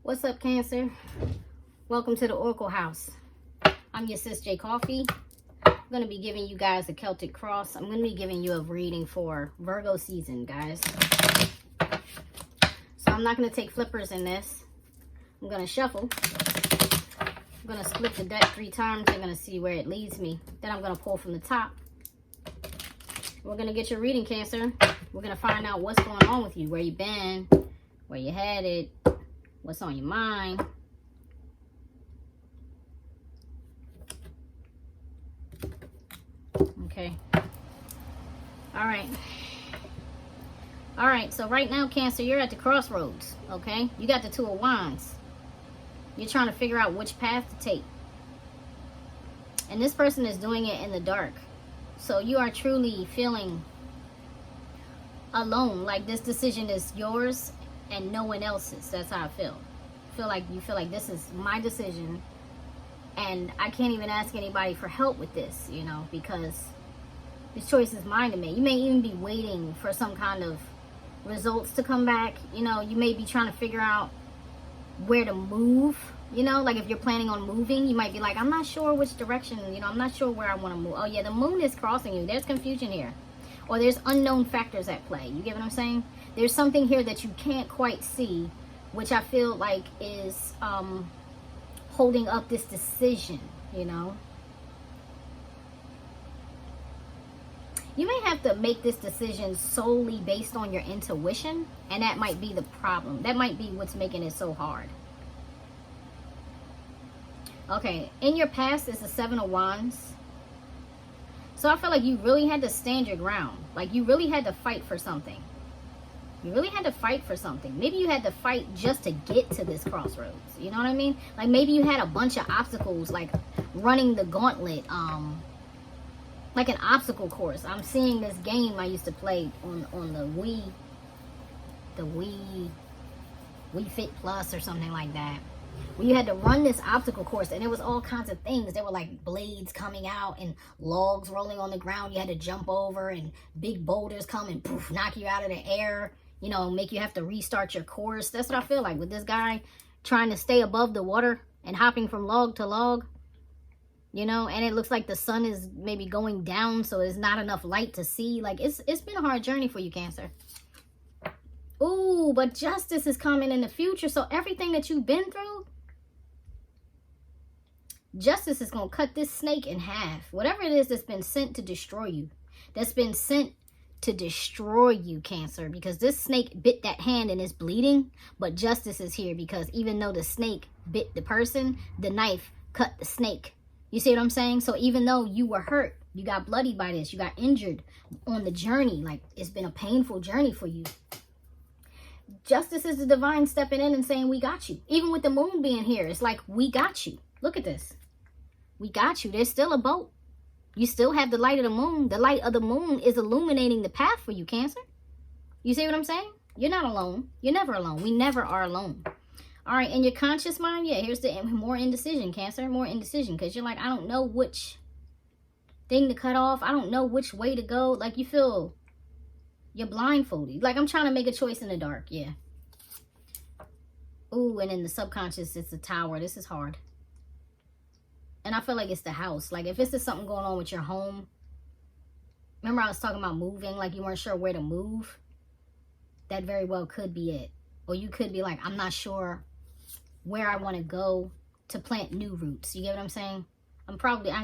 What's up, Cancer? Welcome to the Oracle House. I'm your sis, Coffee. I'm going to be giving you guys a Celtic cross. I'm going to be giving you a reading for Virgo season, guys. So I'm not going to take flippers in this. I'm going to shuffle. I'm going to split the deck 3 times. I'm going to see where it leads me. Then I'm going to pull from the top. We're going to get your reading, Cancer. We're going to find out what's going on with you, where you've been, where you're headed, what's on your mind. Okay. All right, so right now, Cancer, you're at the crossroads, okay? You got the 2 of Wands. You're trying to figure out which path to take. And this person is doing it in the dark. So you are truly feeling alone, like this decision is yours and no one else's. That's how I feel. You feel like this is my decision and I can't even ask anybody for help with this, you know, because this choice is mine to make. You may even be waiting for some kind of results to come back. You know, you may be trying to figure out where to move. You know, like if you're planning on moving, you might be like, I'm not sure which direction, you know, I'm not sure where I want to move. Oh yeah, the moon is crossing you. There's confusion here. Or there's unknown factors at play. You get what I'm saying? There's something here that you can't quite see, which I feel like is holding up this decision, you know. You may have to make this decision solely based on your intuition, and that might be the problem. That might be what's making it so hard. Okay, in your past is the 7 of Wands. So I feel like you really had to stand your ground. Like you really had to fight for something. You really had to fight for something. Maybe you had to fight just to get to this crossroads. You know what I mean? Like maybe you had a bunch of obstacles, like running the gauntlet, like an obstacle course. I'm seeing this game I used to play on the Wii Fit Plus or something like that. Where you had to run this obstacle course and there was all kinds of things. There were like blades coming out and logs rolling on the ground you had to jump over, and big boulders come and poof, knock you out of the air, you know, make you have to restart your course. That's what I feel like with this guy trying to stay above the water and hopping from log to log, you know, and it looks like the sun is maybe going down, so there's not enough light to see. Like it's been a hard journey for you, Cancer. Ooh, but justice is coming in the future. So everything that you've been through, justice is going to cut this snake in half. Whatever it is that's been sent to destroy you. That's been sent to destroy you, Cancer. Because this snake bit that hand and is bleeding. But justice is here because even though the snake bit the person, the knife cut the snake. You see what I'm saying? So even though you were hurt, you got bloodied by this, you got injured on the journey. Like it's been a painful journey for you. Justice is the divine stepping in and saying, we got you. Even with the moon being here, it's like, we got you. Look at this. We got you. There's still a boat. You still have the light of the moon. The light of the moon is illuminating the path for you, Cancer. You see what I'm saying? You're not alone. You're never alone. We never are alone. All right, in your conscious mind, yeah, here's the more indecision, Cancer. More indecision, because you're like, I don't know which thing to cut off. I don't know which way to go. Like, you feel... you're blindfolded. Like, I'm trying to make a choice in the dark. Yeah. Ooh, and in the subconscious, it's the Tower. This is hard. And I feel like it's the house. Like, if this is something going on with your home. Remember I was talking about moving? Like, you weren't sure where to move? That very well could be it. Or you could be like, I'm not sure where I want to go to plant new roots. You get what I'm saying? I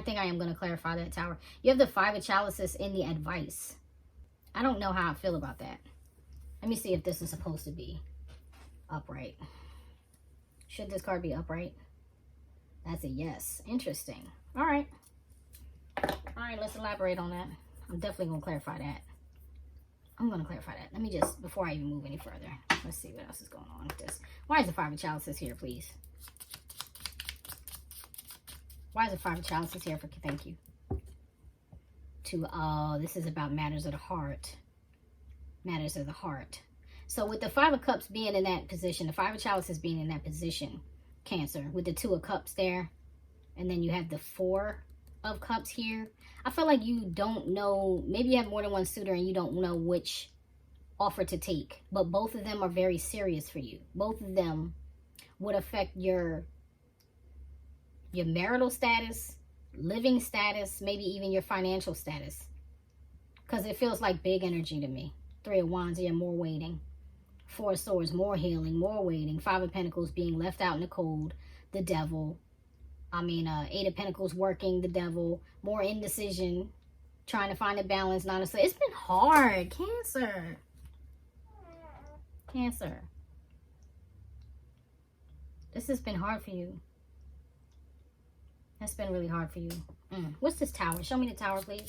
think I am going to clarify that, Tower. You have the 5 of Chalices in the advice. I don't know how I feel about that. Let me see if this is supposed to be upright. Should this card be upright? That's a yes. Interesting. All right. All right, let's elaborate on that. I'm definitely going to clarify that. I'm going to clarify that. Let me just, before I even move any further, let's see what else is going on with this. Why is the 5 of Chalices here, please? Why is the 5 of Chalices here for thank you? This is about matters of the heart. Matters of the heart. So with the 5 of Cups being in that position, the 5 of Chalices being in that position, Cancer, with the 2 of Cups there, and then you have the 4 of Cups here. I feel like you don't know, maybe you have more than one suitor and you don't know which offer to take, but both of them are very serious for you. Both of them would affect your marital status, living status, maybe even your financial status. Because it feels like big energy to me. 3 of Wands, yeah, more waiting. 4 of Swords, more healing, more waiting. 5 of Pentacles, being left out in the cold. The Devil. 8 of Pentacles, working. The Devil. More indecision. Trying to find a balance. Honestly, it's been hard. Cancer. Cancer. This has been hard for you. That's been really hard for you. What's this Tower? Show me the Tower, please.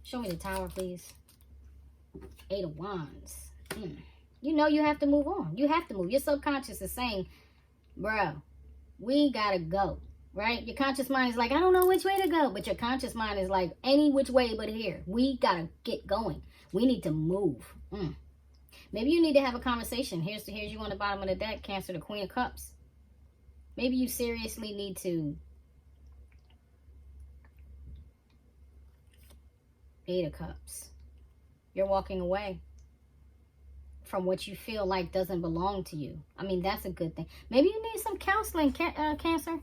Show me the Tower, please. 8 of Wands. You know you have to move on. You have to move. Your subconscious is saying, bro, we gotta go. Right? Your conscious mind is like, I don't know which way to go. But your conscious mind is like, any which way but here. We gotta get going. We need to move. Maybe you need to have a conversation. Here's you on the bottom of the deck, Cancer, the Queen of Cups. Maybe you seriously need to. 8 of Cups. You're walking away from what you feel like doesn't belong to you. That's a good thing. Maybe you need some counseling, Cancer.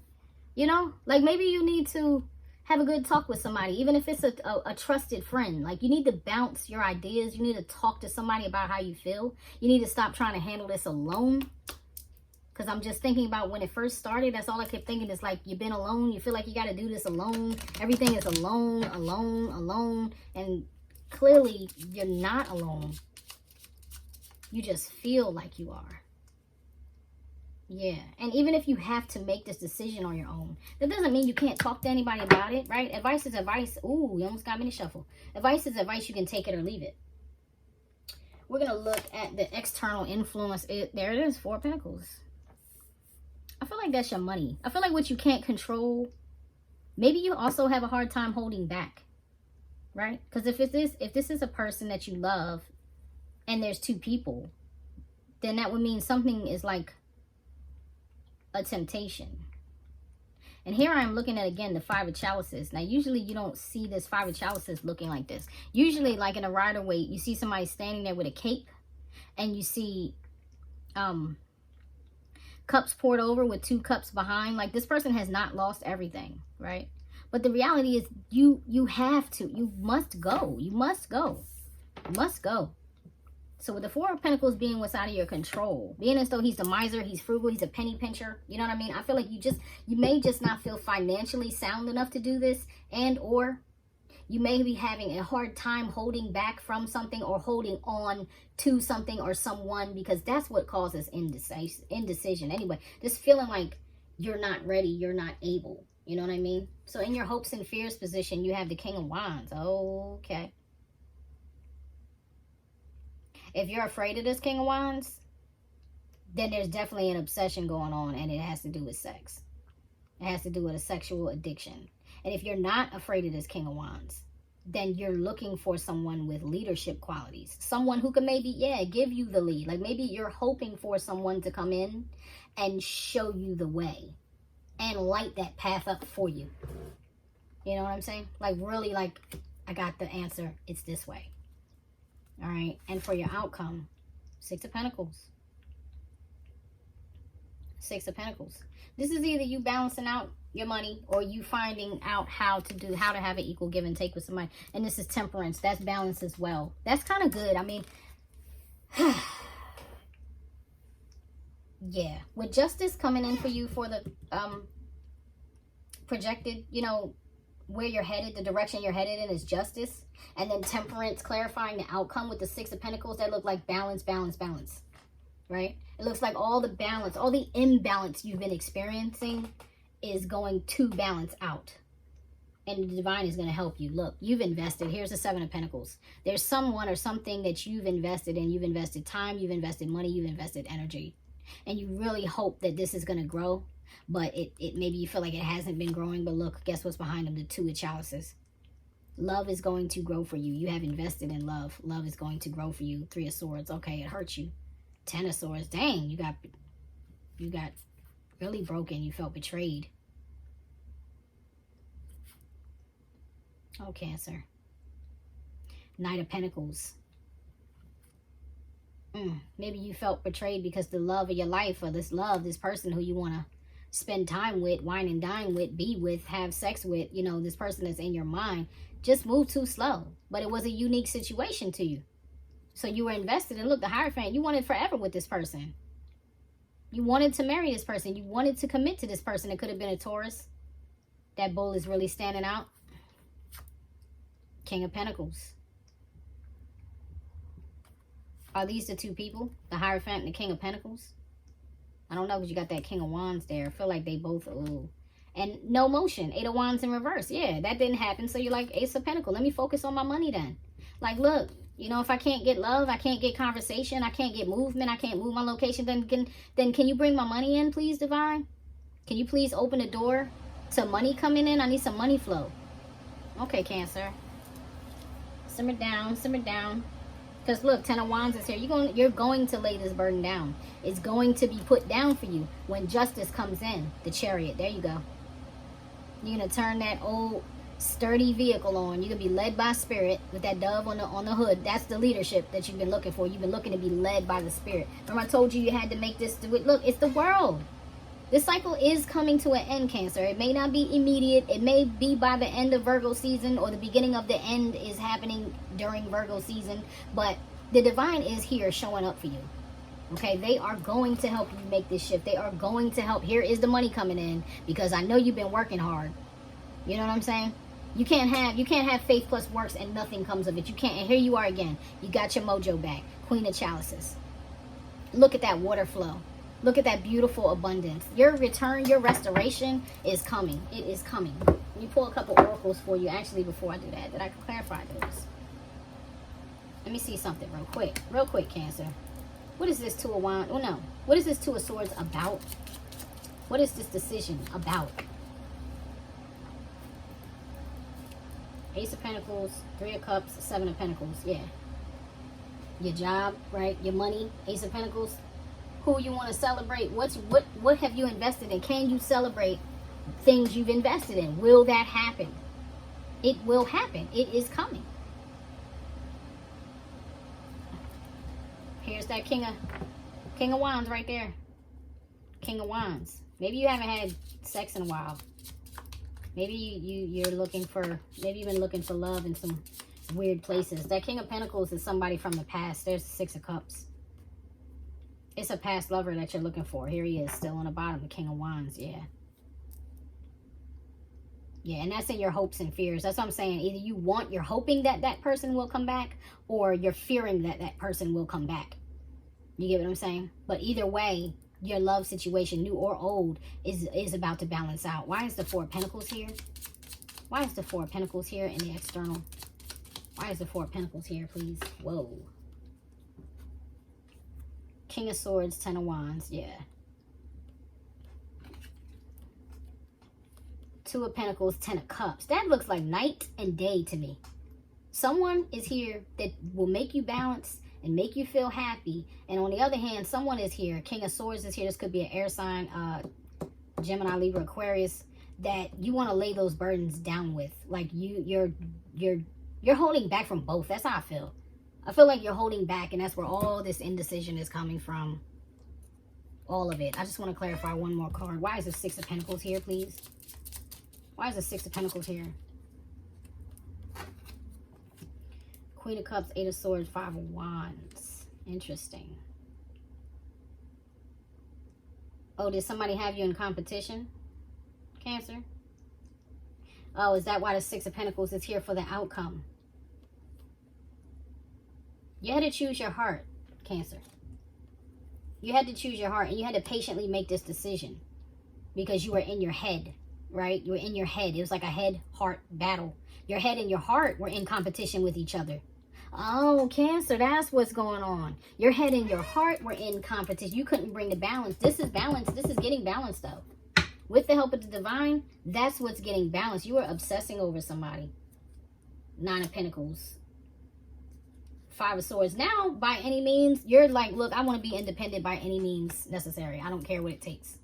You know, like maybe you need to have a good talk with somebody, even if it's a trusted friend. Like you need to bounce your ideas. You need to talk to somebody about how you feel. You need to stop trying to handle this alone. Because I'm just thinking about when it first started. That's all I kept thinking is like, you've been alone. You feel like you got to do this alone. Everything is alone, alone, alone. And clearly you're not alone. You just feel like you are. Yeah. And even if you have to make this decision on your own, that doesn't mean you can't talk to anybody about it, right? Advice is advice. Ooh, you almost got me to shuffle. Advice is advice. You can take it or leave it. We're going to look at the external influence. There it is, 4 of Pentacles. I feel like that's your money. I feel like what you can't control, maybe you also have a hard time holding back, right? Because if this is a person that you love and there's 2 people, then that would mean something is like a temptation. And here I am looking at, again, the 5 of Chalices. Now, usually you don't see this 5 of Chalices looking like this. Usually, like in a Rider-Waite, you see somebody standing there with a cape and you see cups poured over with 2 cups behind. Like this person has not lost everything, right? But the reality is you have to. You must go. You must go. You must go. So with the 4 of Pentacles being what's out of your control, being as though he's the miser, he's frugal, he's a penny pincher, you know what I mean? I feel like you may just not feel financially sound enough to do this, and or you may be having a hard time holding back from something or holding on to something or someone, because that's what causes indecision. Anyway, this feeling like you're not ready, you're not able, you know what I mean? So in your hopes and fears position, you have the King of Wands. Okay. If you're afraid of this King of Wands, then there's definitely an obsession going on, and it has to do with sex. It has to do with a sexual addiction. And if you're not afraid of this King of Wands, then you're looking for someone with leadership qualities. Someone who can maybe, give you the lead. Like maybe you're hoping for someone to come in and show you the way and light that path up for you. You know what I'm saying? Like really, like, I got the answer. It's this way. All right. And for your outcome, 6 of Pentacles. 6 of Pentacles. This is either you balancing out your money or you finding out how to have an equal give and take with somebody. And this is Temperance. That's balance as well. That's kind of good. Yeah. With Justice coming in for you for the projected, where you're headed, the direction you're headed in is Justice. And then Temperance clarifying the outcome with the 6 of Pentacles. That look like balance, balance, balance. Right? It looks like all the balance, all the imbalance you've been experiencing is going to balance out. And the divine is going to help you. Look, you've invested. Here's the 7 of Pentacles. There's someone or something that you've invested in. You've invested time, you've invested money, you've invested energy. And you really hope that this is going to grow. But it maybe you feel like it hasn't been growing. But look, guess what's behind them? The 2 of Chalices. Love is going to grow for you. You have invested in love. Love is going to grow for you. 3 of Swords. Okay, it hurts you. 10 of Swords. Dang, you got really broken. You felt betrayed. Oh, Cancer. Knight of Pentacles. Maybe you felt betrayed because the love of your life, or this person who you want to spend time with, wine and dine with, be with, have sex with, you know, this person that's in your mind, just moved too slow. But it was a unique situation to you. So you were invested. And look, the Hierophant, you wanted forever with this person. You wanted to marry this person. You wanted to commit to this person. It could have been a Taurus. That bull is really standing out. King of Pentacles. Are these the two people? The Hierophant and the King of Pentacles? I don't know, because you got that King of Wands there. I feel like they both, ooh. And no motion. 8 of Wands in reverse. Yeah, that didn't happen. So you're like, Ace of Pentacles. Let me focus on my money then. Like, look, you know, if I can't get love, I can't get conversation, I can't get movement, I can't move my location, then can you bring my money in, please, Divine? Can you please open the door to money coming in? I need some money flow. Okay, Cancer. Simmer down, simmer down. Because look, 10 of Wands is here. You're going to lay this burden down. It's going to be put down for you when justice comes in. The Chariot. There you go. You're going to turn that old sturdy vehicle on. You're going to be led by spirit with that dove on the hood. That's the leadership that you've been looking for. You've been looking to be led by the spirit. Remember I told you had to make this. Look, it's the world. This cycle is coming to an end, Cancer. It may not be immediate. It may be by the end of Virgo season, or the beginning of the end is happening during Virgo season. But the Divine is here showing up for you. Okay, they are going to help you make this shift. They are going to help. Here is the money coming in, because I know you've been working hard. You know what I'm saying? You can't have faith plus works and nothing comes of it. You can't. And here you are again. You got your mojo back. Queen of Chalices. Look at that water flow. Look at that beautiful abundance. Your return, your restoration is coming. It is coming. Let me pull a couple oracles for you. Actually, before I do that, I can clarify those. Let me see something real quick. Real quick, Cancer. What is this Two of Wands? Oh, no. What is this Two of Swords about? What is this decision about? Ace of Pentacles, 3 of Cups, 7 of Pentacles. Yeah. Your job, right? Your money, Ace of Pentacles. Who you want to celebrate? What have you invested in? Can you celebrate things you've invested in? Will that happen? It will happen. It is coming. Here's that King of Wands right there. King of Wands. Maybe you haven't had sex in a while. Maybe you're looking for, maybe you've been looking for love in some weird places. That King of Pentacles is somebody from the past. There's the 6 of Cups. It's a past lover that you're looking for. Here he is, still on the bottom, the King of Wands. Yeah. Yeah, and that's in your hopes and fears. That's what I'm saying. Either you're hoping that that person will come back, or you're fearing that that person will come back. You get what I'm saying? But either way, your love situation, new or old, is about to balance out. Why is the 4 of Pentacles here? Why is the 4 of Pentacles here in the external? Why is the 4 of Pentacles here, please? Whoa. King of Swords, 10 of Wands, yeah. 2 of Pentacles, 10 of Cups. That looks like night and day to me. Someone is here that will make you balance and make you feel happy. And on the other hand, someone is here. King of Swords is here. This could be an air sign, Gemini, Libra, Aquarius, that you want to lay those burdens down with. Like you're holding back from both. That's how I feel. I feel like you're holding back, and that's where all this indecision is coming from. All of it. I just want to clarify one more card. Why is the 6 of Pentacles here, please? Why is the 6 of Pentacles here? Queen of Cups, 8 of Swords, 5 of Wands. Interesting. Oh, did somebody have you in competition, Cancer? Oh, is that why the 6 of Pentacles is here for the outcome? You had to choose your heart, Cancer. You had to choose your heart, and you had to patiently make this decision because you were in your head, right? You were in your head. It was like a head-heart battle. Your head and your heart were in competition with each other. Oh, Cancer, that's what's going on. Your head and your heart were in competition. You couldn't bring the balance. This is balance. This is getting balanced, though. With the help of the Divine, that's what's getting balanced. You were obsessing over somebody. 9 of Pentacles. 5 of Swords. Now, by any means, you're like, look, I want to be independent by any means necessary. I don't care what it takes.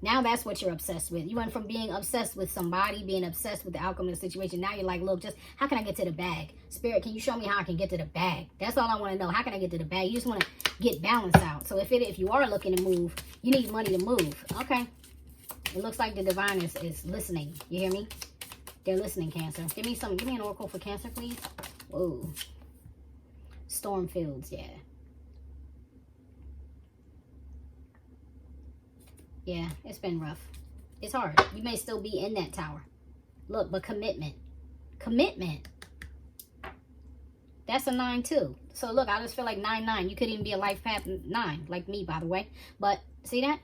Now that's what you're obsessed with. You went from being obsessed with somebody, being obsessed with the outcome of the situation. Now you're like, look, just how can I get to the bag? Spirit, can you show me how I can get to the bag? That's all I want to know. How can I get to the bag? You just want to get balance out. So if you are looking to move, you need money to move. Okay. It looks like the divine is listening. You hear me? They're listening, Cancer. Give me an oracle for Cancer, please. Whoa. Storm fields, yeah. Yeah, it's been rough. It's hard. You may still be in that tower. Look, but commitment. Commitment. That's a 9 too. So look, I just feel like 9-9. You could even be a life path 9, like me, by the way. But see that?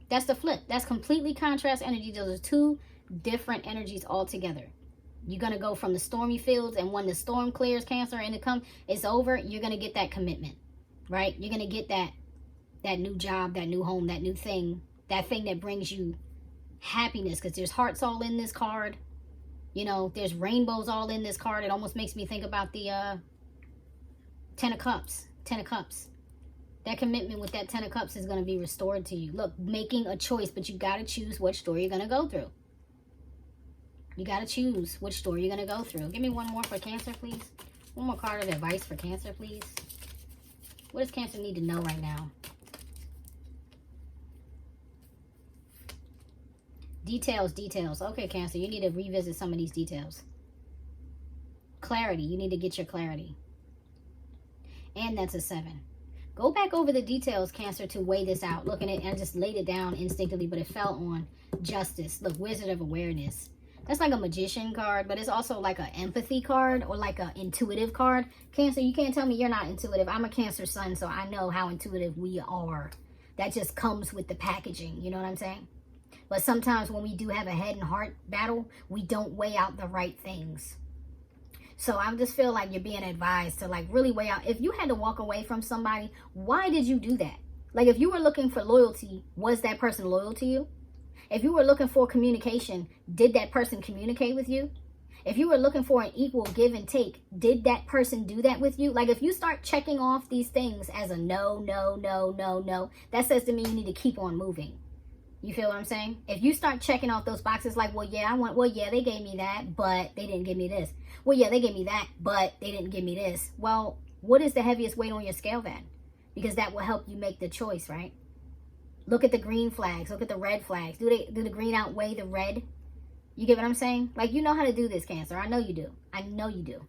That's the flip. That's completely contrast energy. Those are two different energies altogether. You're going to go from the stormy fields, and when the storm clears, Cancer, and it's over, you're going to get that commitment, right? You're going to get that new job, that new home, that new thing, that thing that brings you happiness, because there's hearts all in this card. You know, there's rainbows all in this card. It almost makes me think about the 10 of Cups. 10 of Cups. That commitment with that 10 of Cups is going to be restored to you. Look, making a choice, but you got to choose which door you're going to go through. You got to choose which door you're going to go through. Give me one more for Cancer, please. One more card of advice for Cancer, please. What does Cancer need to know right now? Details, details. Okay, Cancer, you need to revisit some of these details. Clarity. You need to get your clarity. And that's a 7. Go back over the details, Cancer, to weigh this out. Looking at it, I just laid it down instinctively, but it fell on justice. Look, Wizard of Awareness. That's like a magician card, but it's also like an empathy card or like an intuitive card. Cancer, you can't tell me you're not intuitive. I'm a Cancer sun, so I know how intuitive we are. That just comes with the packaging. You know what I'm saying? But sometimes when we do have a head and heart battle, we don't weigh out the right things. So I just feel like you're being advised to like really weigh out. If you had to walk away from somebody, why did you do that? Like if you were looking for loyalty, was that person loyal to you? If you were looking for communication, did that person communicate with you? If you were looking for an equal give and take, did that person do that with you? Like if you start checking off these things as a no, no, no, no, no, that says to me you need to keep on moving. You feel what I'm saying? If you start checking off those boxes like, well, yeah, they gave me that, but they didn't give me this. Well, yeah, they gave me that, but they didn't give me this. Well, what is the heaviest weight on your scale then? Because that will help you make the choice, right? Look at the green flags. Look at the red flags. Do the green outweigh the red? You get what I'm saying? Like, you know how to do this, Cancer. I know you do. I know you do.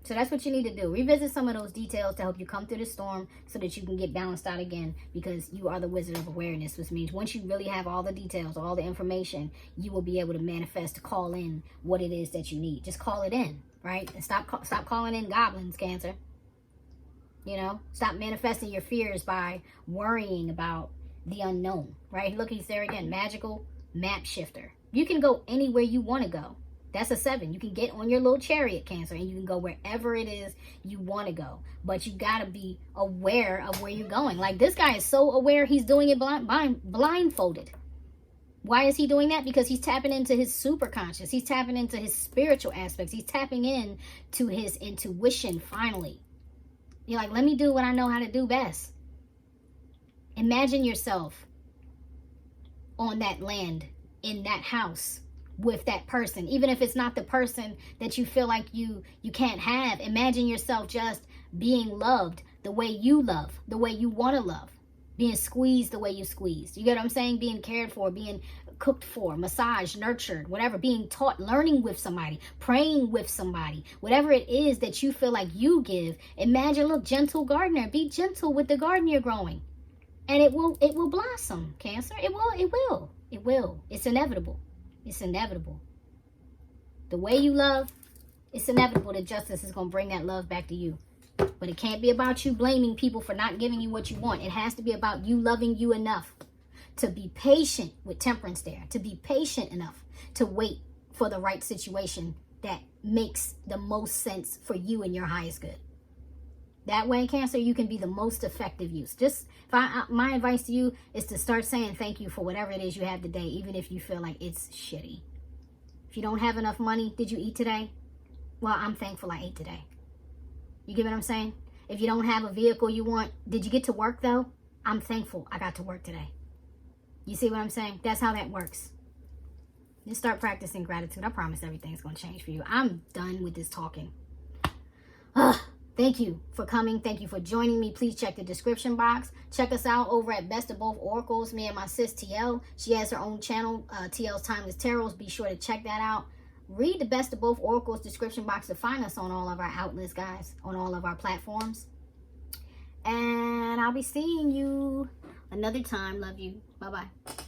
So that's what you need to do. Revisit some of those details to help you come through the storm so that you can get balanced out again, because you are the Wizard of Awareness, which means once you really have all the details, all the information, you will be able to manifest, to call in what it is that you need. Just call it in, right? And stop calling in goblins, Cancer. You know, stop manifesting your fears by worrying about the unknown, right? Look, he's there again. Magical map shifter. You can go anywhere you want to go. That's a 7. You can get on your little chariot, Cancer, and you can go wherever it is you want to go. But you got to be aware of where you're going. Like, this guy is so aware, he's doing it blindfolded. Why is he doing that? Because he's tapping into his superconscious. He's tapping into his spiritual aspects. He's tapping in to his intuition, finally. You're like, let me do what I know how to do best. Imagine yourself on that land, in that house, with that person. Even if it's not the person that you feel like you can't have, imagine yourself just being loved the way you love, the way you want to love, being squeezed the way you squeezed. You get what I'm saying? Being cared for, being cooked for, massaged, nurtured, whatever, being taught, learning with somebody, praying with somebody, whatever it is that you feel like you give. Imagine, look, gentle gardener, be gentle with the garden you're growing, and it will blossom, Cancer. It will. It's inevitable. It's inevitable. The way you love, it's inevitable that justice is going to bring that love back to you. But it can't be about you blaming people for not giving you what you want. It has to be about you loving you enough to be patient with temperance there. To be patient enough to wait for the right situation that makes the most sense for you and your highest good. That way, Cancer, you can be the most effective use. My advice to you is to start saying thank you for whatever it is you have today, even if you feel like it's shitty. If you don't have enough money, did you eat today? Well, I'm thankful I ate today. You get what I'm saying? If you don't have a vehicle you want, did you get to work though? I'm thankful I got to work today. You see what I'm saying? That's how that works. Just start practicing gratitude. I promise everything's going to change for you. I'm done with this talking. Thank you for coming. Thank you for joining me. Please check the description box. Check us out over at Best of Both Oracles. Me and my sis TL. She has her own channel, TL's Timeless Tarots. Be sure to check that out. Read the Best of Both Oracles description box to find us on all of our outlets, guys. On all of our platforms. And I'll be seeing you another time. Love you. Bye-bye.